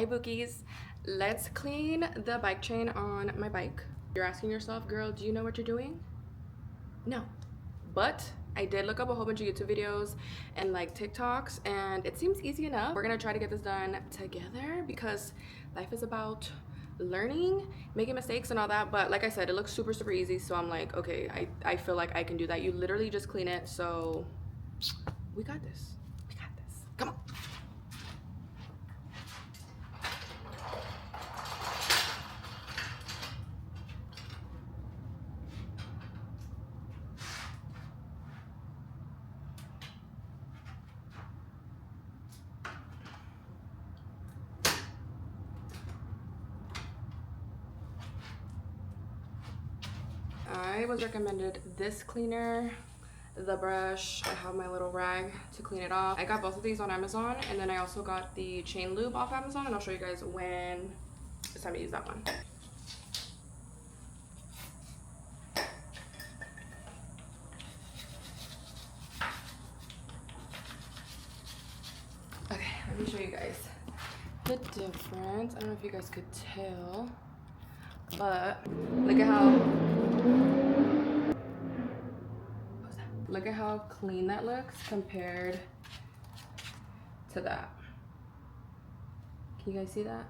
Hi Bookies, let's clean the bike chain on my bike. You're asking yourself, girl, do you know what you're doing? No, but I did look up a whole bunch of YouTube videos and like TikToks, and it seems easy enough. We're gonna try to get this done together because life is about learning, making mistakes and all that. But like I said, it looks super easy, so I'm like, okay, I feel like I can do that. You literally just clean it, so we got this. We got this. Come on. I was recommended this cleaner, the brush. I have my little rag to clean it off. I got both of these on Amazon, and then I also got the chain lube off Amazon, and I'll show you guys when it's time to use that one. Okay, let me show you guys the difference. I don't know if you guys could tell, but look at how clean that looks compared to that. Can you guys see that?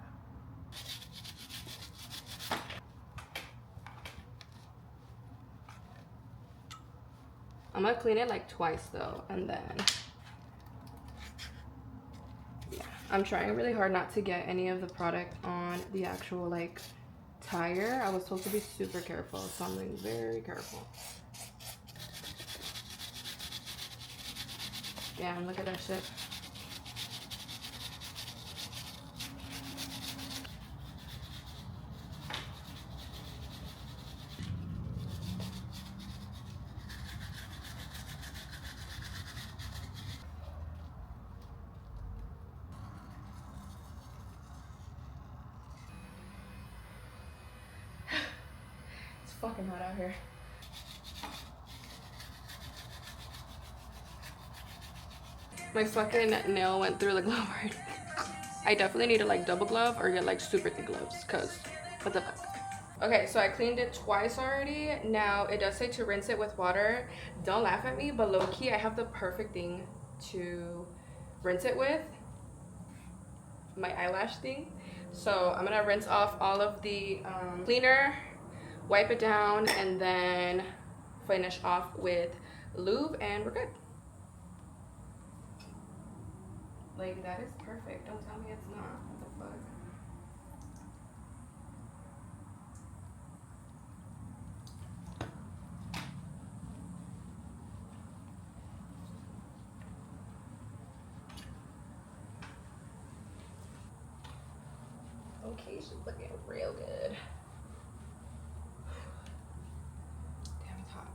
I'm gonna clean it like twice though, and then yeah, I'm trying really hard not to get any of the product on the actual like tire. I was told to be super careful, so I'm being very careful. Yeah, and look at that shit. It's fucking hot out here. My fucking nail went through the glove already. I definitely need to like double glove or get like super thick gloves, cause what the fuck. Okay, so I cleaned it twice already. Now it does say to rinse it with water. Don't laugh at me, but low-key I have the perfect thing to rinse it with. My eyelash thing. So I'm gonna rinse off all of the cleaner, wipe it down, and then finish off with lube, and we're good. Like, that is perfect. Don't tell me it's not. What the fuck? Okay, she's looking real good. Damn, it's hot.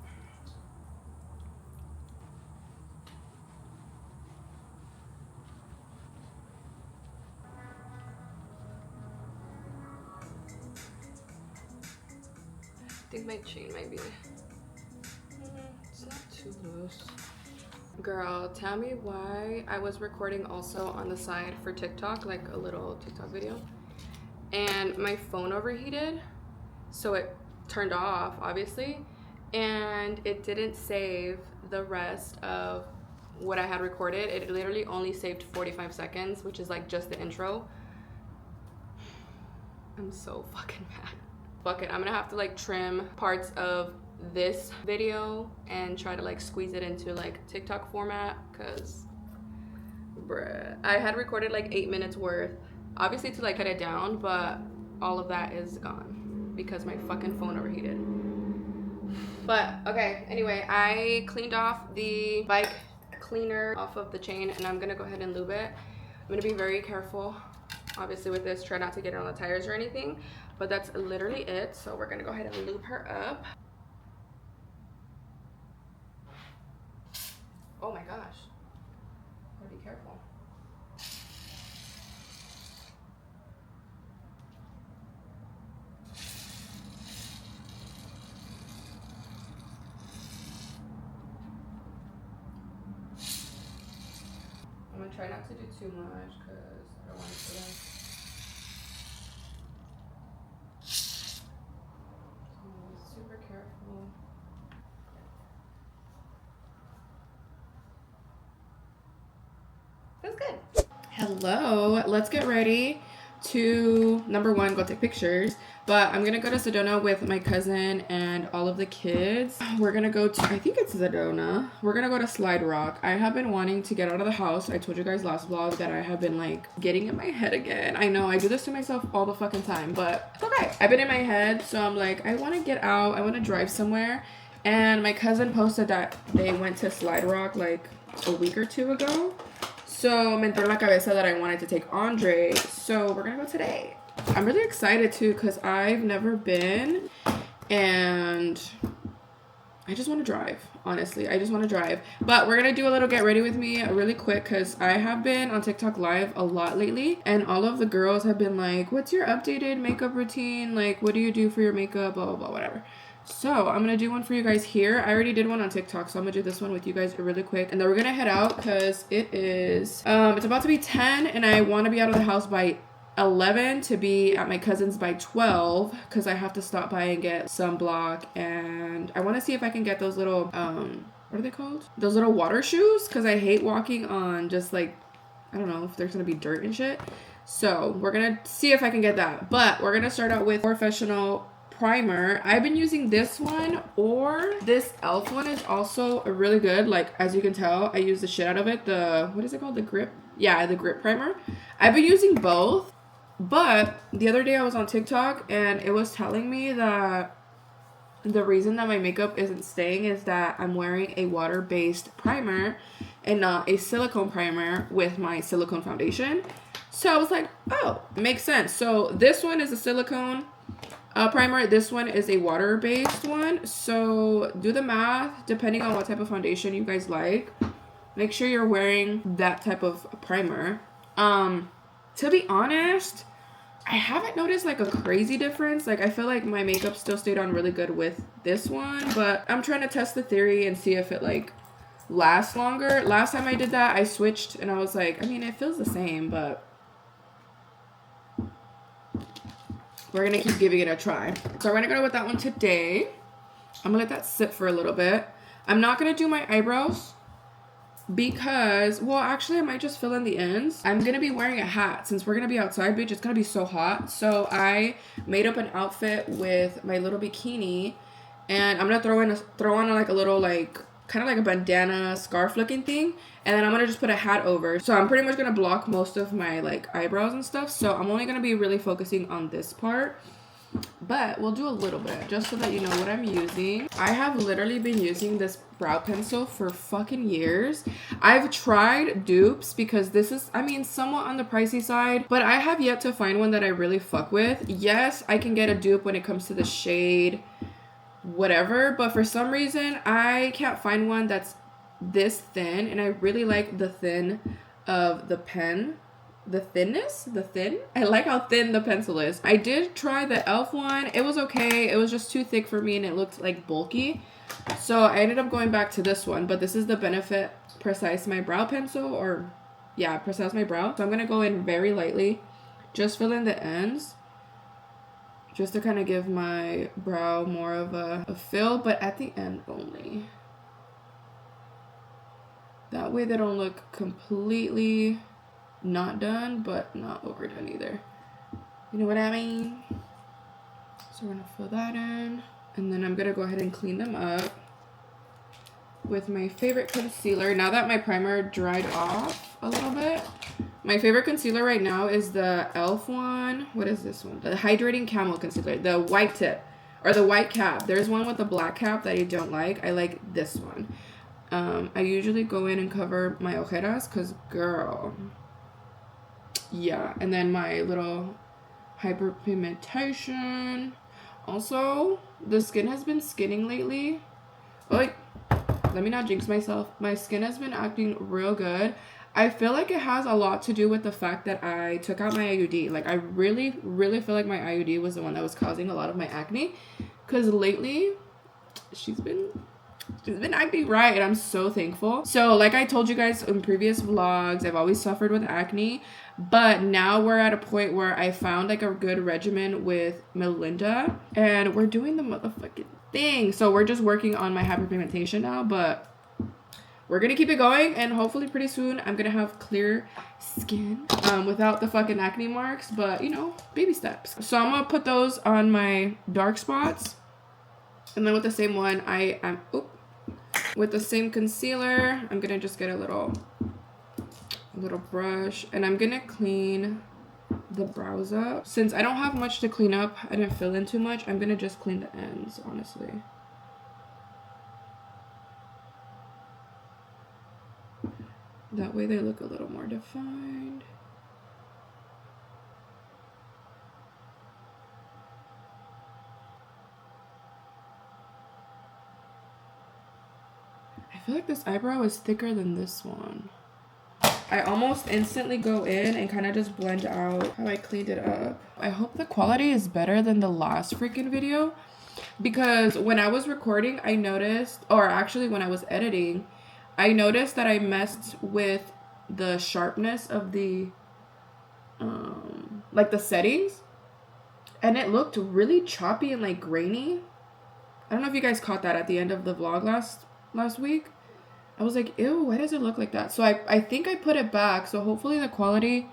I think my chain might be, it's not too loose. Girl, tell me why I was recording also on the side for TikTok, like a little TikTok video, and my phone overheated, so it turned off obviously, and it didn't save the rest of what I had recorded. It literally only saved 45 seconds, which is like just the intro. I'm so fucking mad. Fuck it, I'm gonna have to like trim parts of this video and try to like squeeze it into like TikTok format, cause bruh, I had recorded like 8 minutes worth, obviously to like cut it down, but all of that is gone because my fucking phone overheated. But okay, anyway, I cleaned off the bike cleaner off of the chain, and I'm gonna go ahead and lube it. I'm gonna be very careful obviously with this, try not to get it on the tires or anything, but that's literally it. So we're gonna go ahead and lube her up. Oh my gosh, gotta be careful. I'm gonna try not to do too much because I don't want it to Hello, let's get ready to, number one, go take pictures. But I'm gonna go to Sedona with my cousin and all of the kids. We're gonna go to, I think it's Sedona. We're gonna go to Slide Rock. I have been wanting to get out of the house. I told you guys last vlog that I have been like getting in my head again. I know I do this to myself all the fucking time, but it's okay. I've been in my head, so I'm like, I wanna get out. I wanna drive somewhere. And my cousin posted that they went to Slide Rock like a week or two ago. So me entró en la cabeza that I wanted to take Andre. So we're gonna go today. I'm really excited too because I've never been and I just want to drive. Honestly, I just want to drive. But we're gonna do a little get ready with me really quick because I have been on TikTok live a lot lately and all of the girls have been like, what's your updated makeup routine? Like, what do you do for your makeup? Blah, blah, blah, whatever. So I'm gonna do one for you guys here. I already did one on TikTok, so I'm gonna do this one with you guys really quick. And then we're gonna head out because it is, it's about to be 10 and I want to be out of the house by 11 to be at my cousin's by 12 because I have to stop by and get sunblock, and I want to see if I can get those little what are they called, those little water shoes, because I hate walking on just like, I don't know if there's gonna be dirt and shit. So we're gonna see if I can get that, but we're gonna start out with Professional primer. I've been using this one, or this e.l.f. one is also really good. Like, as you can tell, I use the shit out of it. The, what is it called, the grip? Yeah, the grip primer. I've been using both. But the other day I was on TikTok and it was telling me that the reason that my makeup isn't staying is that I'm wearing a water-based primer and not a silicone primer with my silicone foundation. So I was like, oh, makes sense. So this one is a silicone primer. This one is a water-based one. So do the math depending on what type of foundation you guys like. Make sure you're wearing that type of primer. To be honest, I haven't noticed like a crazy difference. Like, I feel like my makeup still stayed on really good with this one, but I'm trying to test the theory and see if it like lasts longer. Last time I did that, I switched and I was like, I mean, it feels the same, but we're gonna keep giving it a try. So we're gonna go with that one today. I'm gonna let that sit for a little bit. I'm not gonna do my eyebrows because, well, actually I might just fill in the ends. I'm gonna be wearing a hat since we're gonna be outside, bitch. It's gonna be so hot. So I made up an outfit with my little bikini and I'm gonna throw on like a little like kind of like a bandana scarf looking thing, and then I'm gonna just put a hat over. So I'm pretty much gonna block most of my like eyebrows and stuff. So I'm only gonna be really focusing on this part. But we'll do a little bit just so that you know what I'm using. I have literally been using this brow pencil for fucking years. I've tried dupes because this is, I mean, somewhat on the pricey side, but I have yet to find one that I really fuck with. Yes, I can get a dupe when it comes to the shade, whatever, but for some reason I can't find one that's this thin, and I really like the thin of the pen. The thinness, I like how thin the pencil is. I did try the e.l.f. one. It was okay. It was just too thick for me and it looked like bulky. So I ended up going back to this one, but this is the Benefit Precise My Brow pencil, or yeah, Precise My Brow. So I'm gonna go in very lightly, just fill in the ends, just to kind of give my brow more of a fill, but at the end only. That way they don't look completely not done, but not overdone either. You know what I mean? So we're gonna fill that in, and then I'm gonna go ahead and clean them up with my favorite concealer. Now that my primer dried off a little bit, my favorite concealer right now is the e.l.f. one. What is this one? The Hydrating Camel Concealer, the white tip, or the white cap. There's one with the black cap that I don't like. I like this one. I usually go in and cover my ojeras because, girl, yeah. And then my little hyperpigmentation. Also, the skin has been skinning lately. Oh, let me not jinx myself. My skin has been acting real good. I feel like it has a lot to do with the fact that I took out my IUD. Like, I really feel like my IUD was the one that was causing a lot of my acne, because lately she's been acting right, and I'm so thankful. So like I told you guys in previous vlogs, I've always suffered with acne, but now we're at a point where I found like a good regimen with Melinda, and we're doing the motherfucking thing. So we're just working on my hyperpigmentation now, but we're gonna keep it going, and hopefully pretty soon I'm gonna have clear skin without the fucking acne marks, but you know, baby steps. So I'm gonna put those on my dark spots, and then with the same one with the same concealer, I'm gonna just get a little brush, and I'm gonna clean the brows up. Since I don't have much to clean up, I didn't fill in too much, I'm gonna just clean the ends, honestly. That way they look a little more defined. I feel like this eyebrow is thicker than this one. I almost instantly go in and kind of just blend out how I cleaned it up. I hope the quality is better than the last freaking video, because when I was recording, I noticed, or actually when I was editing, I noticed that I messed with the sharpness of the, like the settings, and it looked really choppy and like grainy. I don't know if you guys caught that at the end of the vlog last week. I was like, ew, why does it look like that? So I think I put it back, so hopefully the quality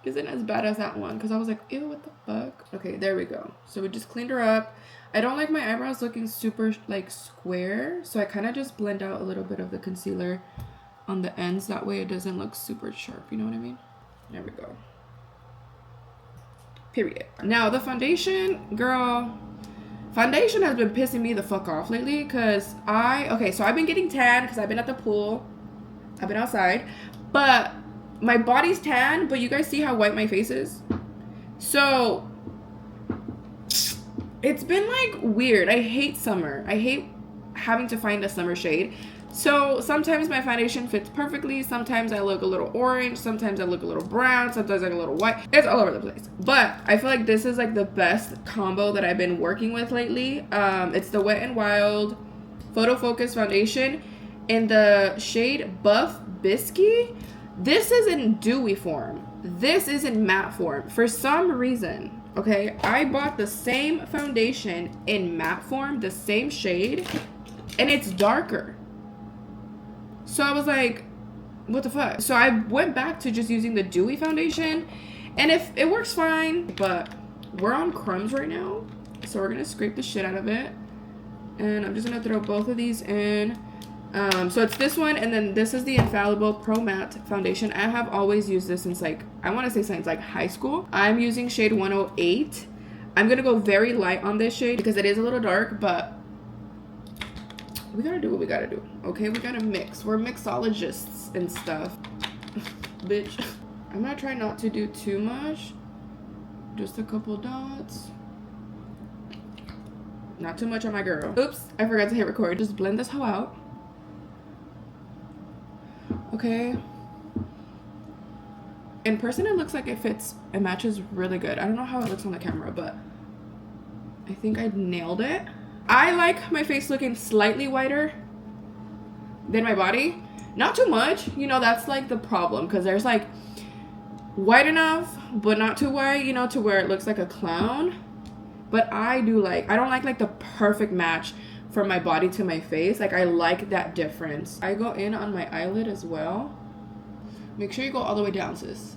isn't as bad as that one, because I was like, ew, what the fuck? Okay, there we go. So we just cleaned her up. I don't like my eyebrows looking super like square, so I kind of just blend out a little bit of the concealer on the ends. That way it doesn't look super sharp, you know what I mean? There we go. Period. Now the foundation, girl. Foundation has been pissing me the fuck off lately, because so I've been getting tan because I've been at the pool. I've been outside. But my body's tan, but you guys see how white my face is? So it's been like weird. I hate summer. I hate having to find a summer shade. So sometimes my foundation fits perfectly. Sometimes I look a little orange. Sometimes I look a little brown. Sometimes I look a little white. It's all over the place. But I feel like this is like the best combo that I've been working with lately. It's the Wet n Wild Photo Focus Foundation in the shade Buff Biscuit. This is in dewy form. This is in matte form. For some reason, okay, I bought the same foundation in matte form, the same shade, and it's darker. So I was like, what the fuck? So I went back to just using the dewy foundation, and if it works fine, but we're on crumbs right now, so we're gonna scrape the shit out of it, and I'm just gonna throw both of these in. So it's this one, and then this is the Infallible Pro Matte Foundation. I have always used this since like, I want to say since like high school. I'm using shade 108. I'm gonna go very light on this shade because it is a little dark, but we gotta do what we gotta do, okay? We gotta mix. We're mixologists and stuff. Bitch. I'm gonna try not to do too much. Just a couple dots. Not too much on my girl. Oops, I forgot to hit record. Just blend this hoe out. Okay. In person, it looks like it fits. It matches really good. I don't know how it looks on the camera, but I think I nailed it. I like my face looking slightly whiter than my body. Not too much. You know, that's like the problem, because there's like white enough, but not too white, you know, to where it looks like a clown. But I don't like the perfect match from my body to my face. Like, I like that difference. I go in on my eyelid as well. Make sure you go all the way down, sis.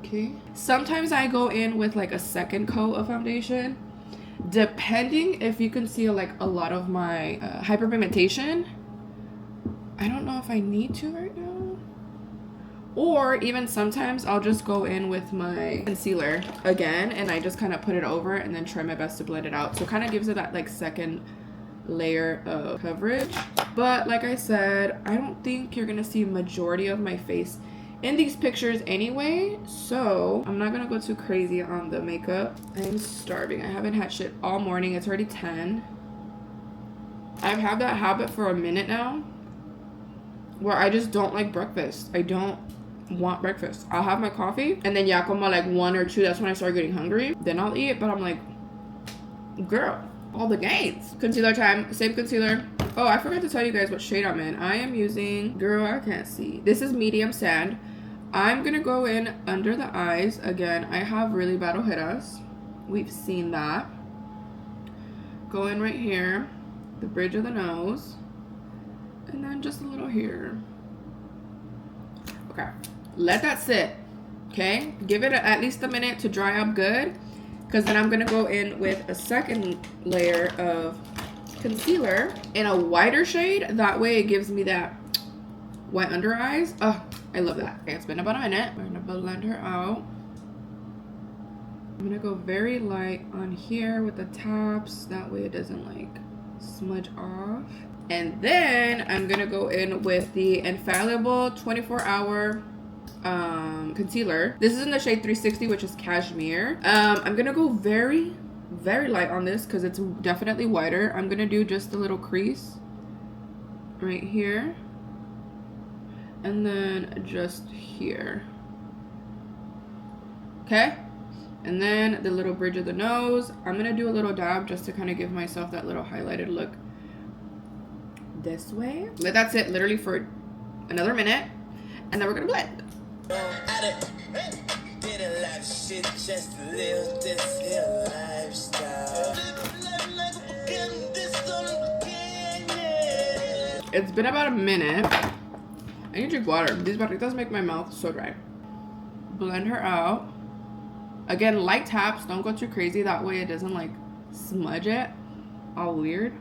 Okay. Sometimes I go in with like a second coat of foundation, depending if you can see like a lot of my hyperpigmentation. I don't know if I need to right now. Or even sometimes I'll just go in with my concealer again, and I just kind of put it over and then try my best to blend it out. So it kind of gives it that like second layer of coverage. But like I said, I don't think you're gonna see majority of my face in these pictures anyway, so I'm not gonna go too crazy on the makeup. I'm starving. I haven't had shit all morning. It's already 10. I've had that habit for a minute now where I just don't like breakfast. I don't want breakfast. I'll have my coffee, and then yeah, come on like 1 or 2, that's when I start getting hungry. Then I'll eat, but I'm like, girl, all the gains. Concealer time. Same concealer. Oh, I forgot to tell you guys what shade I'm in. I am using, girl, I can't see. This is medium sand. I'm gonna go in under the eyes. Again, I have really bad ojeras. We've seen that. Go in right here, the bridge of the nose. And then just a little here. Okay, let that sit. Okay, give it at least a minute to dry up good, because then I'm gonna go in with a second layer of concealer in a whiter shade. That way it gives me that white under eyes. Oh, I love that. Okay, it's been about a minute. We're gonna blend her out. I'm gonna go very light on here with the tops. That way it doesn't like smudge off. And then I'm gonna go in with the Infallible 24-hour concealer. This is in the shade 360, which is Cashmere. I'm gonna go very light on this because it's definitely whiter. I'm gonna do just a little crease right here, and then just here. Okay, and then the little bridge of the nose. I'm gonna do a little dab just to kind of give myself that little highlighted look this way. Let that sit literally for another minute, and then we're gonna blend. It's been about a minute. I need to drink water. These barritas make my mouth so dry. Blend her out. Again, light taps. Don't go too crazy. That way it doesn't like smudge it all weird.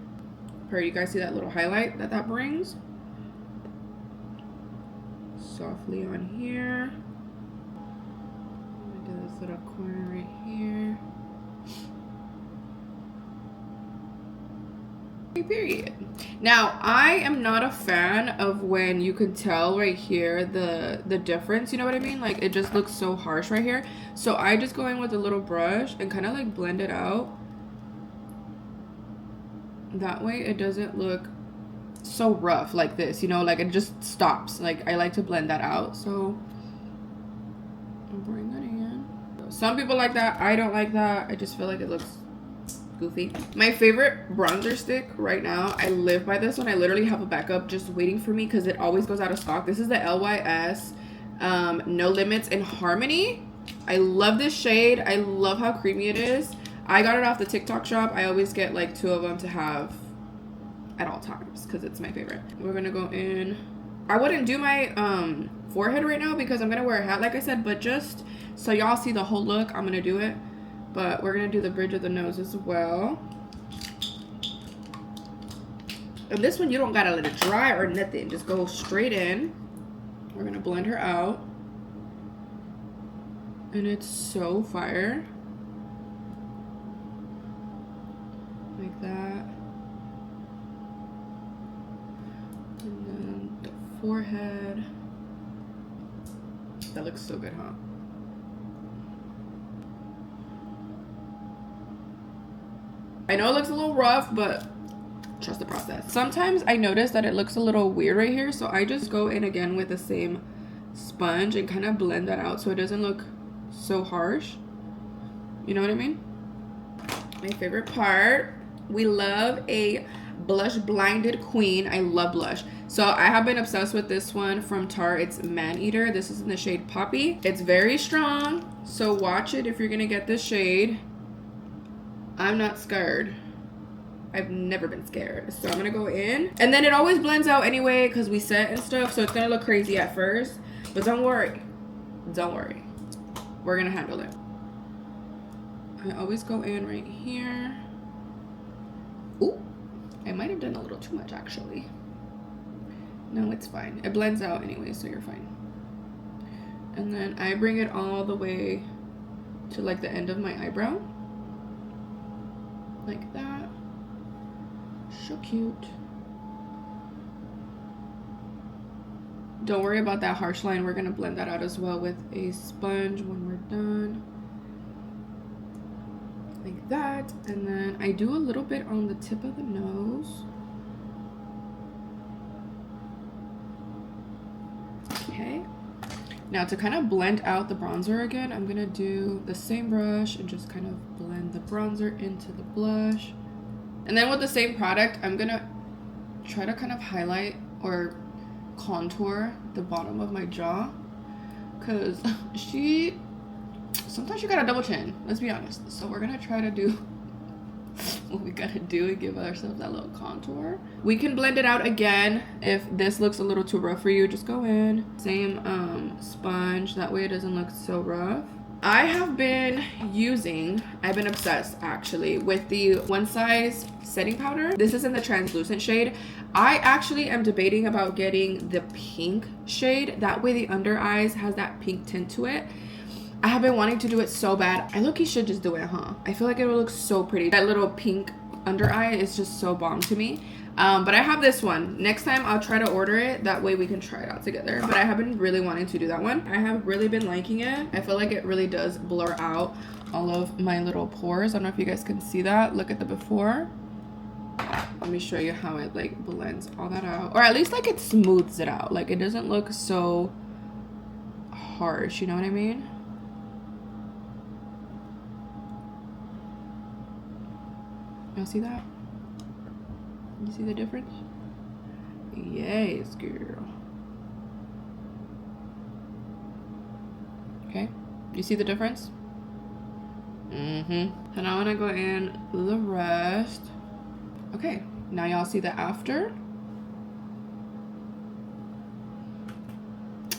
You guys see that little highlight that brings? Softly on here. I'm gonna do this little corner right here. Period. Now, I am not a fan of when you can tell right here the difference, you know what I mean? Like, it just looks so harsh right here. So I just go in with a little brush and kind of like blend it out. That way it doesn't look so rough like this, you know, like it just stops. Like, I like to blend that out. So I'll bring that in. Some people like that. I don't like that. I just feel like it looks goofy. My favorite bronzer stick right now, I live by this one. I literally have a backup just waiting for me because it always goes out of stock. This is the LYS No Limits in Harmony. I love this shade. I love how creamy it is. I got it off the TikTok shop. I always get like 2 of them to have at all times because it's my favorite. We're gonna go in. I wouldn't do my forehead right now because I'm gonna wear a hat, like I said, but just so y'all see the whole look, I'm gonna do it. But we're gonna do the bridge of the nose as well. And this one, you don't gotta let it dry or nothing. Just go straight in. We're gonna blend her out. And it's so fire. Like that. And then the forehead. That looks so good, huh? I know it looks a little rough, but trust the process. Sometimes I notice that it looks a little weird right here, so I just go in again with the same sponge and kind of blend that out so it doesn't look so harsh. You know what I mean? My favorite part, we love a blush blinded queen. I love blush. So I have been obsessed with this one from Tarte. It's Man Eater. This is in the shade Poppy. It's very strong, so watch it if you're gonna get this shade. I'm not scared. I've never been scared. So I'm gonna go in. And then it always blends out anyway because we set and stuff. So it's gonna look crazy at first. But don't worry. Don't worry. We're gonna handle it. I always go in right here. Ooh. I might have done a little too much actually. No, it's fine. It blends out anyway, so you're fine. And then I bring it all the way to like the end of my eyebrow. Like that. So cute. Don't worry about that harsh line. We're gonna blend that out as well with a sponge when we're done. Like that. And then I do a little bit on the tip of the nose. Okay. Now to kind of blend out the bronzer again, I'm gonna do the same brush and just kind of blend the bronzer into the blush. And then with the same product, I'm gonna try to kind of highlight or contour the bottom of my jaw, because sometimes you got a double chin, let's be honest. So we're gonna try to do what we gotta do is give ourselves that little contour. We can blend it out again. If this looks a little too rough for you, just go in. Same sponge, that way it doesn't look so rough. I've been obsessed actually with the One Size setting powder. This is in the translucent shade. I actually am debating about getting the pink shade. That way the under eyes has that pink tint to it. I have been wanting to do it so bad. I low-key should just do it, huh? I feel like it would look so pretty. That little pink under eye is just so bomb to me. But I have this one. Next time I'll try to order it. That way we can try it out together. But I have been really wanting to do that one. I have really been liking it. I feel like it really does blur out all of my little pores. I don't know if you guys can see that. Look at the before. Let me show you how it like blends all that out. Or at least like it smooths it out. Like it doesn't look so harsh, you know what I mean? Y'all see that? You see the difference? Yes, girl. Okay, you see the difference? So now I'm gonna go in the rest. Okay, now y'all see the after.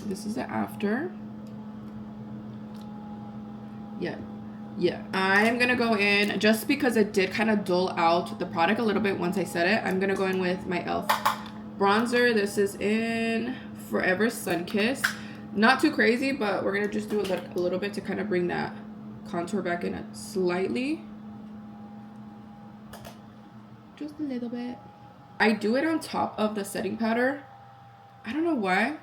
This is the after. Yeah, I'm gonna go in, just because it did kind of dull out the product a little bit once I set it, I'm gonna go in with my e.l.f. bronzer. This is in Forever Sunkissed. Not too crazy, but we're gonna just do it a little bit to kind of bring that contour back in slightly. Just a little bit. I do it on top of the setting powder. I don't know why.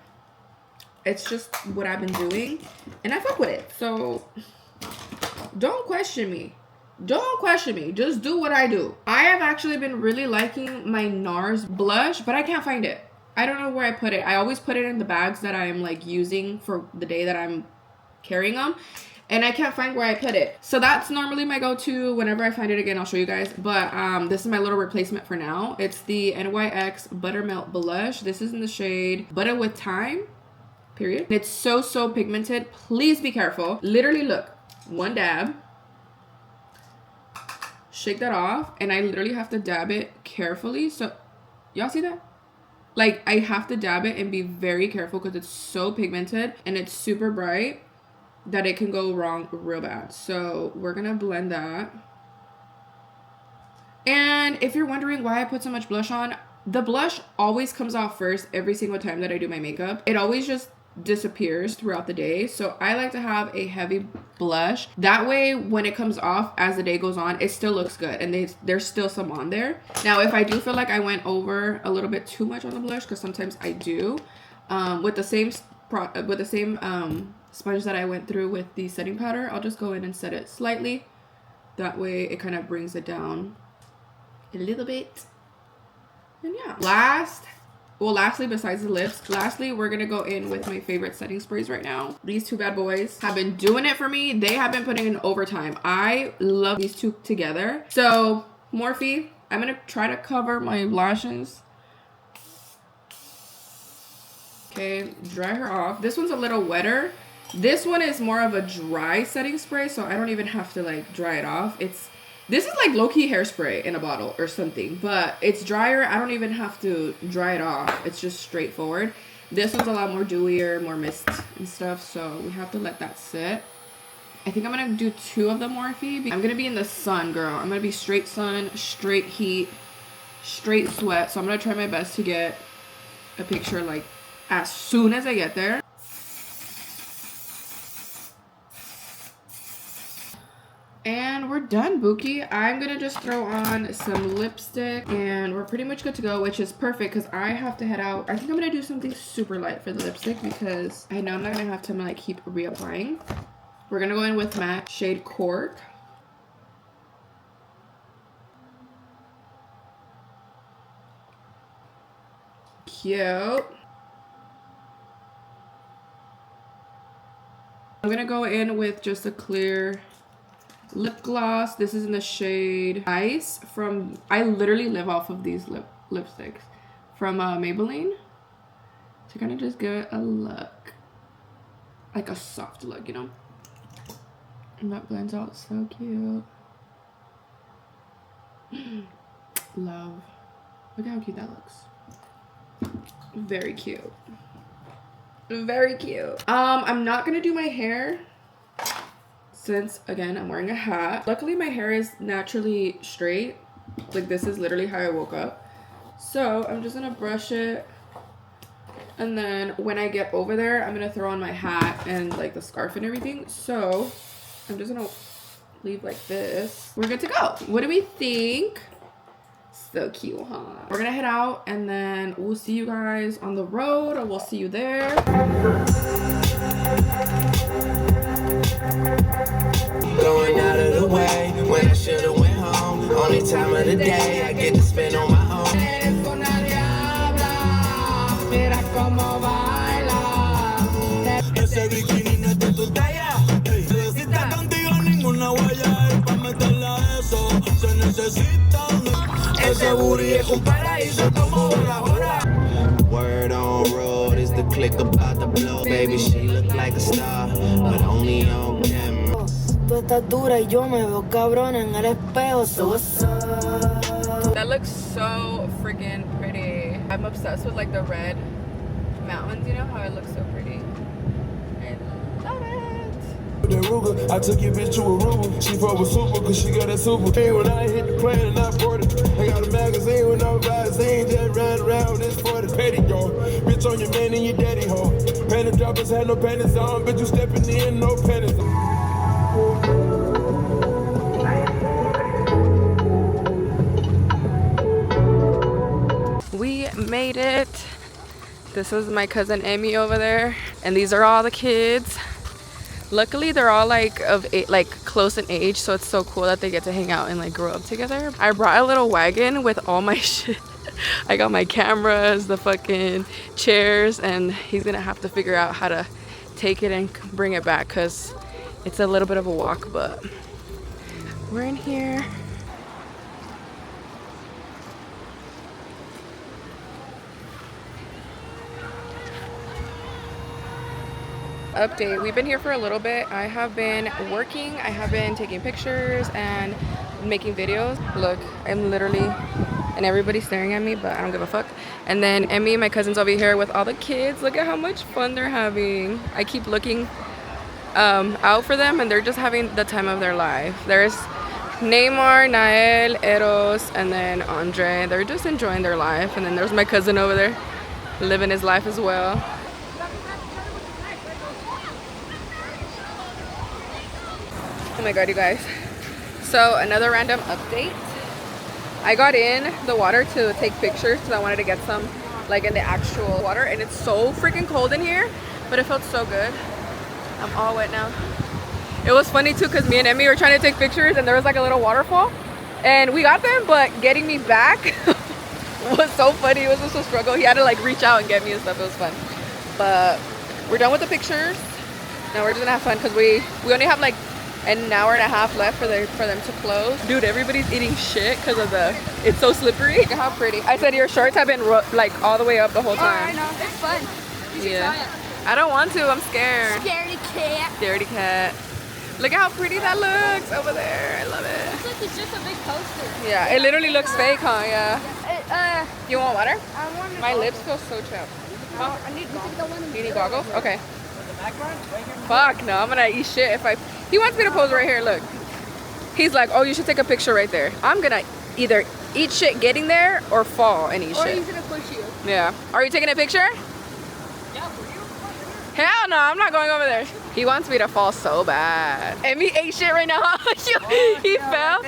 It's just what I've been doing, and I fuck with it. So don't question me. Don't question me. Just do what I do. I have actually been really liking my NARS blush, but I can't find it. I don't know where I put it. I always put it in the bags that I am like using for the day that I'm carrying them, and I can't find where I put it. So that's normally my go-to. Whenever I find it again, I'll show you guys. But this is my little replacement for now. It's the NYX Buttermelt Blush. This is in the shade Butter with Time, period. It's so pigmented. Please be careful. Literally, look. One dab, shake that off, and I literally have to dab it carefully. So y'all see that? Like I have to dab it and be very careful because it's so pigmented and it's super bright that it can go wrong real bad. So we're gonna blend that. And if you're wondering why I put so much blush on, the blush always comes off first every single time that I do my makeup. It always just disappears throughout the day, so I like to have a heavy blush. That way when it comes off as the day goes on, it still looks good and there's still some on there. Now if I do feel like I went over a little bit too much on the blush, because sometimes I do, with the same sponge that I went through with the setting powder, I'll just go in and set it slightly. That way it kind of brings it down a little bit. And yeah, lastly, besides the lips, we're gonna go in with my favorite setting sprays right now. These two bad boys have been doing it for me. They have been putting in overtime. I love these two together. So Morphe, I'm gonna try to cover my lashes. Okay, dry her off. This one's a little wetter. This one is more of a dry setting spray, so I don't even have to like dry it off. This is like low-key hairspray in a bottle or something, but it's drier. I don't even have to dry it off. It's just straightforward. This one's a lot more dewier, more mist and stuff, so we have to let that sit. I think I'm gonna do 2 of the Morphe. I'm gonna be in the sun, girl. I'm gonna be straight sun, straight heat, straight sweat. So I'm gonna try my best to get a picture like as soon as I get there. And we're done, Bookie. I'm gonna just throw on some lipstick and we're pretty much good to go, which is perfect because I have to head out. I think I'm gonna do something super light for the lipstick because I know I'm not gonna have time to like keep reapplying. We're gonna go in with matte shade Cork. Cute. I'm gonna go in with just a clear lip gloss. This is in the shade Ice from, I literally live off of these lipsticks from Maybelline, to kind of just give it a look, like a soft look, you know, and that blends out so cute. Love. Look at how cute that looks. Very cute. Very cute. I'm not gonna do my hair since, again, I'm wearing a hat. Luckily, my hair is naturally straight. Like, this is literally how I woke up. So I'm just gonna brush it. And then when I get over there, I'm gonna throw on my hat and like the scarf and everything. So I'm just gonna leave like this. We're good to go. What do we think? So cute, huh? We're gonna head out and then we'll see you guys on the road, or we'll see you there. Going out of the way when I should've went home. Only time of the day I get to spend on my own. Ese bikini no es de tu talla. Si está contigo ninguna guaya. Pa' meterla a eso se necesita. Ese booty es un paraíso como Bora Bora. Word on road is the click about the blow. Baby, she look like a star, but only on camera. Tú estás dura y yo me veo cabrón en el espejo. So what's up? That looks so freaking pretty. I'm obsessed with like the red mountains, you know how it looks so pretty. I love it. I took your bitch to Aruba. She fuck with super cause she got that super. Hey, when I hit the plane and I boarded, I got a magazine with no Vaseline. Just ran around this for the petty, yo. Bitch on your man and your daddy, ho. Panty droppers had no panties on. Bitch, you stepping in, no panties on. We made it. This is my cousin Emmy over there, and these are all the kids. Luckily, they're all like close in age, so it's so cool that they get to hang out and like grow up together. I brought a little wagon with all my shit. I got my cameras, the fucking chairs, and he's gonna have to figure out how to take it and bring it back because it's a little bit of a walk, but we're in here. Update, we've been here for a little bit. I have been working, I have been taking pictures and making videos. Look, I'm literally, and everybody's staring at me, but I don't give a fuck. And then Emmy, my cousin's over here with all the kids. Look at how much fun they're having. I keep looking out for them, and they're just having the time of their life. There's Neymar, Nael, Eros, and then Andre. They're just enjoying their life. And then there's my cousin over there living his life as well. Oh my god, you guys. So another random update. I got in the water to take pictures because I wanted to get some like in the actual water, and it's so freaking cold in here, but it felt so good. I'm all wet now. It was funny too because me and Emmy were trying to take pictures and there was like a little waterfall and we got them, but getting me back was so funny. It was just a struggle. He had to like reach out and get me and stuff. It was fun. But we're done with the pictures. Now we're just gonna have fun because we only have like an hour and a half left for them to close. Dude, everybody's eating shit because of it's so slippery. Look at how pretty. I said your shorts have been like all the way up the whole time. I know, it's fun. You should try it. I don't want to, I'm scared. Scaredy cat. Scaredy cat. Look at how pretty that looks over there. I love it. Looks like it's just a big poster. Yeah, it literally looks fake, huh? Yeah. You want water? I want My lips feel so chapped. Huh? I need goggles. You need goggles? Okay. Fuck no, I'm gonna eat shit if I... He wants me to pose right here, look. He's like, oh, you should take a picture right there. I'm gonna either eat shit getting there or fall and eat shit. Or he's gonna push you. Yeah. Are you taking a picture? Yeah, for you. Hell no, I'm not going over there. He wants me to fall so bad. And he ate shit right now. He fell,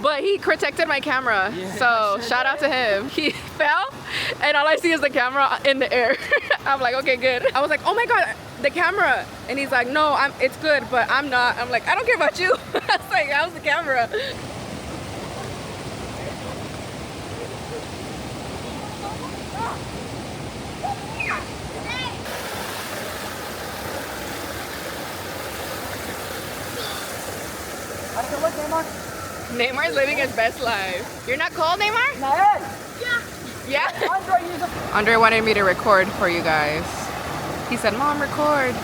but he protected my camera. Yeah, so shout out to him. He fell, and all I see is the camera in the air. I'm like, okay, good. I was like, oh my God, the camera. And he's like, no, it's good, but I'm not. I'm like, I don't care about you. I was like, how's the camera? Neymar's living his best life. You're not cold, Neymar? Yeah. Andre wanted me to record for you guys. He said, Mom, record.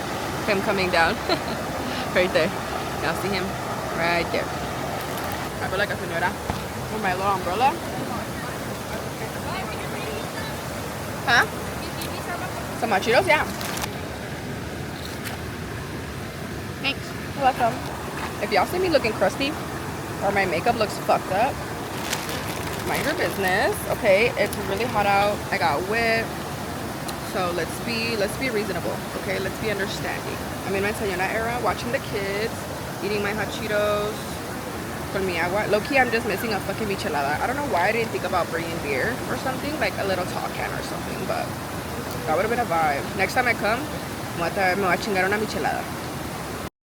Him coming down. Right there. Y'all see him? Right there. I feel like a señora with my little umbrella. Huh? Some Cheetos, yeah. Thanks. You're welcome. If y'all see me looking crusty or my makeup looks fucked up, mind your business. Okay, it's really hot out. I got wet. So let's be reasonable. Okay, let's be understanding. I'm in my Sedona era, watching the kids, eating my hot Cheetos. For me, low-key, I'm just missing a fucking michelada. I don't know why I didn't think about bringing beer or something, like a little tall can or something, but that would have been a vibe. Next time I come, me voy a chingar una michelada.